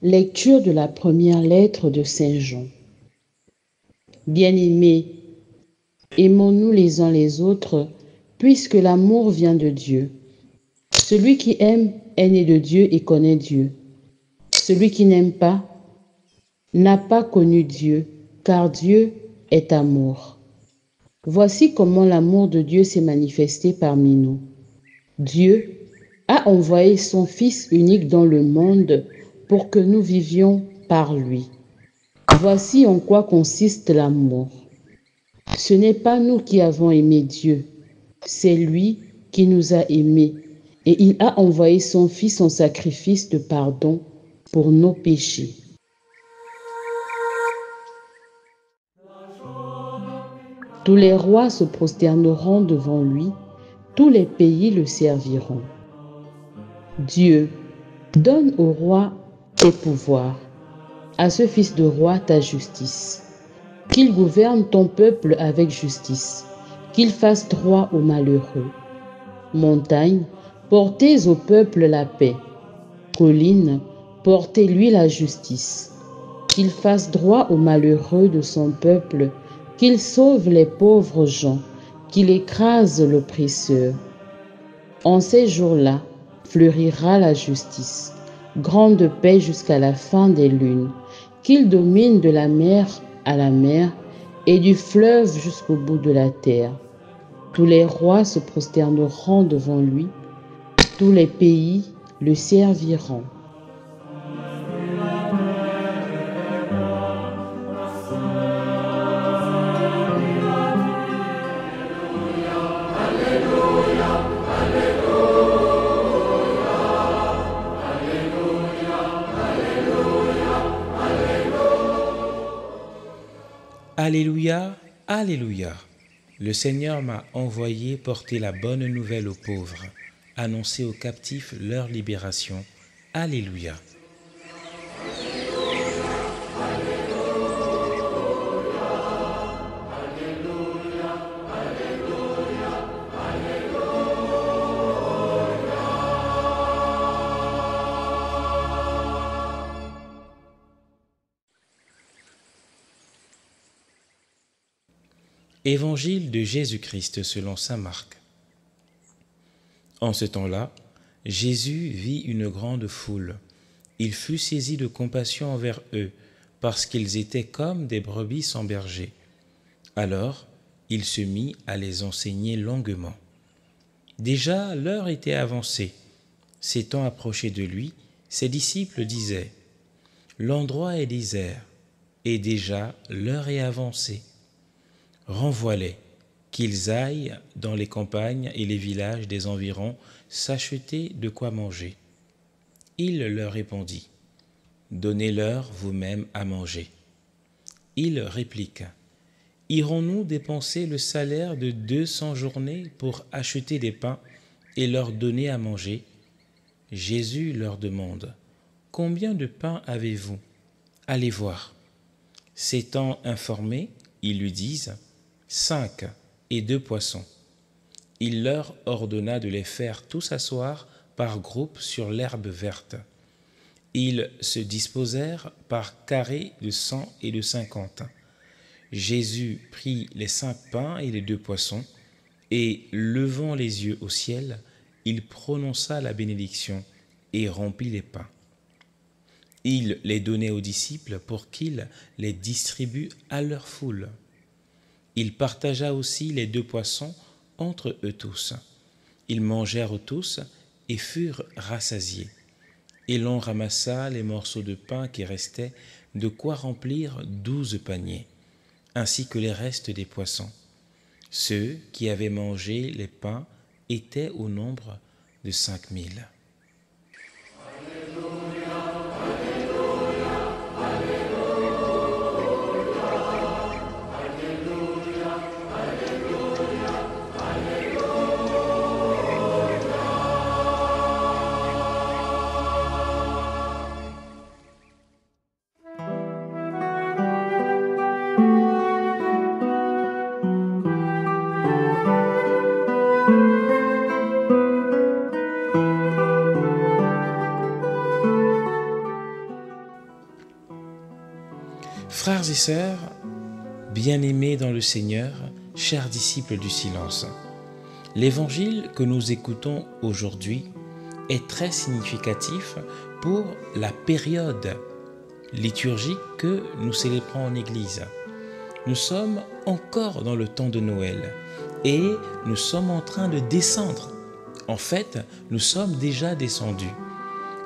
Lecture de la première lettre de Saint Jean. Bien-aimés, aimons-nous les uns les autres, puisque l'amour vient de Dieu. Celui qui aime est né de Dieu et connaît Dieu. Celui qui n'aime pas n'a pas connu Dieu, car Dieu est amour. Voici comment l'amour de Dieu s'est manifesté parmi nous. Dieu a envoyé son Fils unique dans le monde pour que nous vivions par lui. Voici en quoi consiste l'amour. Ce n'est pas nous qui avons aimé Dieu, c'est lui qui nous a aimés et il a envoyé son Fils en sacrifice de pardon pour nos péchés. Tous les rois se prosterneront devant lui, tous les pays le serviront. Dieu, donne au roi tes pouvoirs, à ce fils de roi ta justice. Qu'il gouverne ton peuple avec justice, qu'il fasse droit aux malheureux. Montagnes, portez au peuple la paix. Collines, portez-lui la justice. Qu'il fasse droit aux malheureux de son peuple, qu'il sauve les pauvres gens, qu'il écrase l'oppresseur. En ces jours-là, fleurira la justice, grande paix jusqu'à la fin des lunes, qu'il domine de la mer à la mer et du fleuve jusqu'au bout de la terre. Tous les rois se prosterneront devant lui, tous les pays le serviront. Alléluia, Alléluia. Le Seigneur m'a envoyé porter la bonne nouvelle aux pauvres, annoncer aux captifs leur libération. Alléluia. Évangile de Jésus-Christ selon saint Marc. En ce temps-là, Jésus vit une grande foule. Il fut saisi de compassion envers eux, parce qu'ils étaient comme des brebis sans berger. Alors, il se mit à les enseigner longuement. Déjà, l'heure était avancée. S'étant approché de lui, ses disciples disaient : « L'endroit est désert, et déjà l'heure est avancée. Renvoie-les, qu'ils aillent dans les campagnes et les villages des environs s'acheter de quoi manger. » Il leur répondit : « Donnez-leur vous-même à manger. » Ils répliquent : « Irons-nous dépenser le salaire de 200 journées pour acheter des pains et leur donner à manger ?» Jésus leur demande : « Combien de pains avez-vous ? Allez voir. » S'étant informés, ils lui disent : « 5 et 2 poissons. » Il leur ordonna de les faire tous asseoir par groupes sur l'herbe verte. Ils se disposèrent par carrés de 100 et de 50. Jésus prit les 5 pains et les 2 poissons, et, levant les yeux au ciel, il prononça la bénédiction et rompit les pains. Il les donnait aux disciples pour qu'ils les distribuent à leur foule. Il partagea aussi les 2 poissons entre eux tous. Ils mangèrent tous et furent rassasiés. Et l'on ramassa les morceaux de pain qui restaient, de quoi remplir 12 paniers, ainsi que les restes des poissons. Ceux qui avaient mangé les pains étaient au nombre de 5000. Frères et sœurs, bien-aimés dans le Seigneur, chers disciples du silence, l'évangile que nous écoutons aujourd'hui est très significatif pour la période liturgique que nous célébrons en Église. Nous sommes encore dans le temps de Noël et nous sommes en train de descendre. En fait, nous sommes déjà descendus.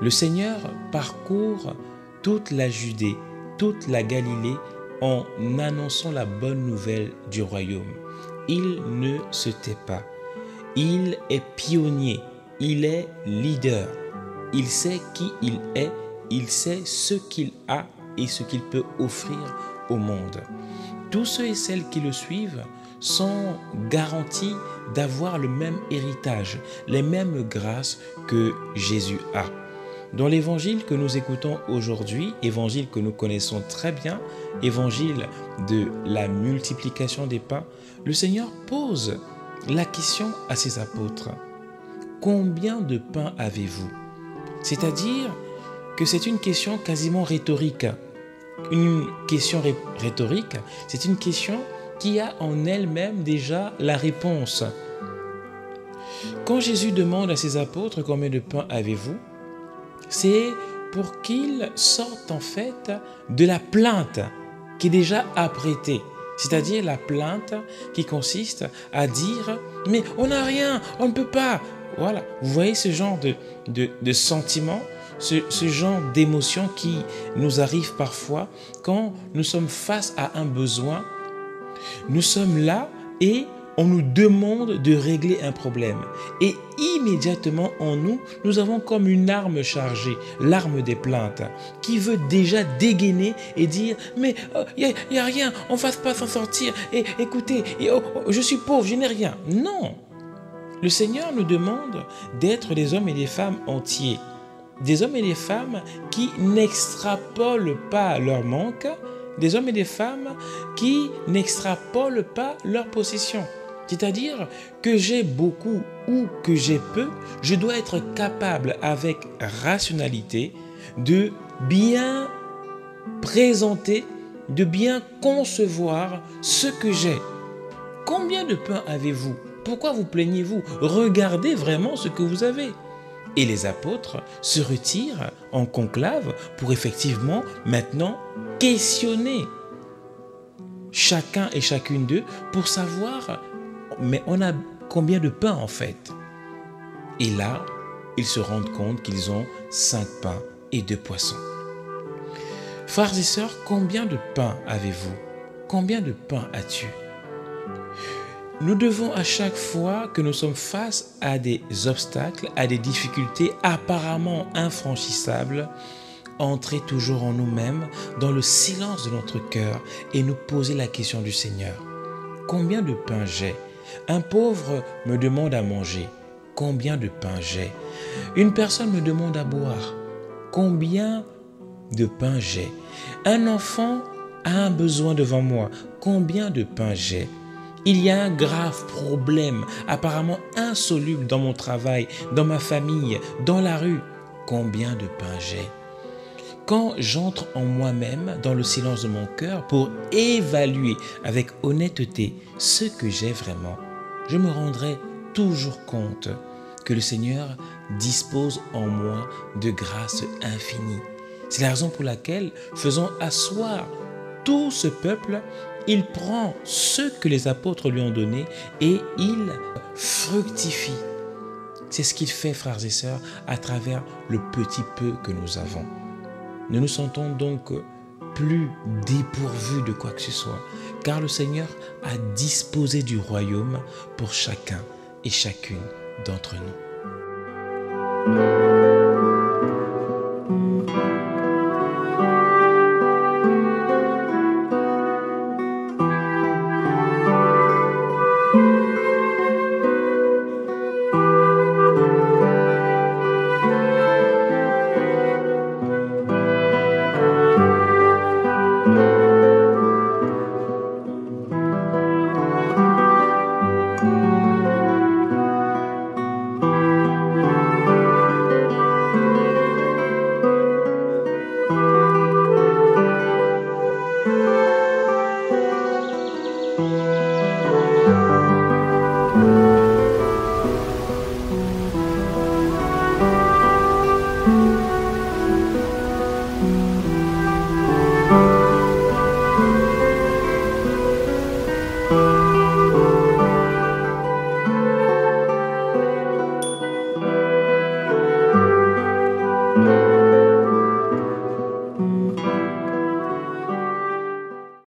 Le Seigneur parcourt toute la Judée, toute la Galilée en annonçant la bonne nouvelle du royaume. Il ne se tait pas. Il est pionnier, il est leader. Il sait qui il est, il sait ce qu'il a et ce qu'il peut offrir au monde. Tous ceux et celles qui le suivent sont garantis d'avoir le même héritage, les mêmes grâces que Jésus a. Dans l'évangile que nous écoutons aujourd'hui, évangile que nous connaissons très bien, évangile de la multiplication des pains, le Seigneur pose la question à ses apôtres. Combien de pains avez-vous? C'est-à-dire que c'est une question quasiment rhétorique. Une question rhétorique, c'est une question qui a en elle-même déjà la réponse. Quand Jésus demande à ses apôtres combien de pains avez-vous, c'est pour qu'ils sortent en fait de la plainte qui est déjà apprêtée. C'est-à-dire la plainte qui consiste à dire « mais on n'a rien, on ne peut pas ». Voilà, vous voyez ce genre de sentiment, ce genre d'émotion qui nous arrive parfois quand nous sommes face à un besoin. Nous sommes là et on nous demande de régler un problème. Et immédiatement en nous, nous avons comme une arme chargée, l'arme des plaintes, qui veut déjà dégainer et dire « mais il n'y a rien, on ne va pas s'en sortir, et écoutez, je suis pauvre, je n'ai rien ». Non, le Seigneur nous demande d'être des hommes et des femmes entiers, des hommes et des femmes qui n'extrapolent pas leur manque, des hommes et des femmes qui n'extrapolent pas leur possession. C'est-à-dire que j'ai beaucoup ou que j'ai peu, je dois être capable avec rationalité de bien présenter, de bien concevoir ce que j'ai. Combien de pain avez-vous? Pourquoi vous plaignez-vous? Regardez vraiment ce que vous avez. Et les apôtres se retirent en conclave pour effectivement maintenant questionner chacun et chacune d'eux pour savoir mais on a combien de pains en fait? Et là, ils se rendent compte qu'ils ont 5 pains et 2 poissons. Frères et sœurs, combien de pains avez-vous? Combien de pains as-tu? Nous devons à chaque fois que nous sommes face à des obstacles, à des difficultés apparemment infranchissables, entrer toujours en nous-mêmes, dans le silence de notre cœur et nous poser la question du Seigneur. Combien de pain j'ai? Un pauvre me demande à manger. Combien de pain j'ai? Une personne me demande à boire. Combien de pain j'ai? Un enfant a un besoin devant moi. Combien de pain j'ai? Il y a un grave problème, apparemment insoluble dans mon travail, dans ma famille, dans la rue. Combien de pain j'ai? Quand j'entre en moi-même, dans le silence de mon cœur, pour évaluer avec honnêteté ce que j'ai vraiment, je me rendrai toujours compte que le Seigneur dispose en moi de grâce infinie. C'est la raison pour laquelle, faisant asseoir tout ce peuple, il prend ce que les apôtres lui ont donné et il fructifie. C'est ce qu'il fait, frères et sœurs, à travers le petit peu que nous avons. Ne nous sentons donc plus dépourvus de quoi que ce soit, car le Seigneur a disposé du royaume pour chacun et chacune d'entre nous.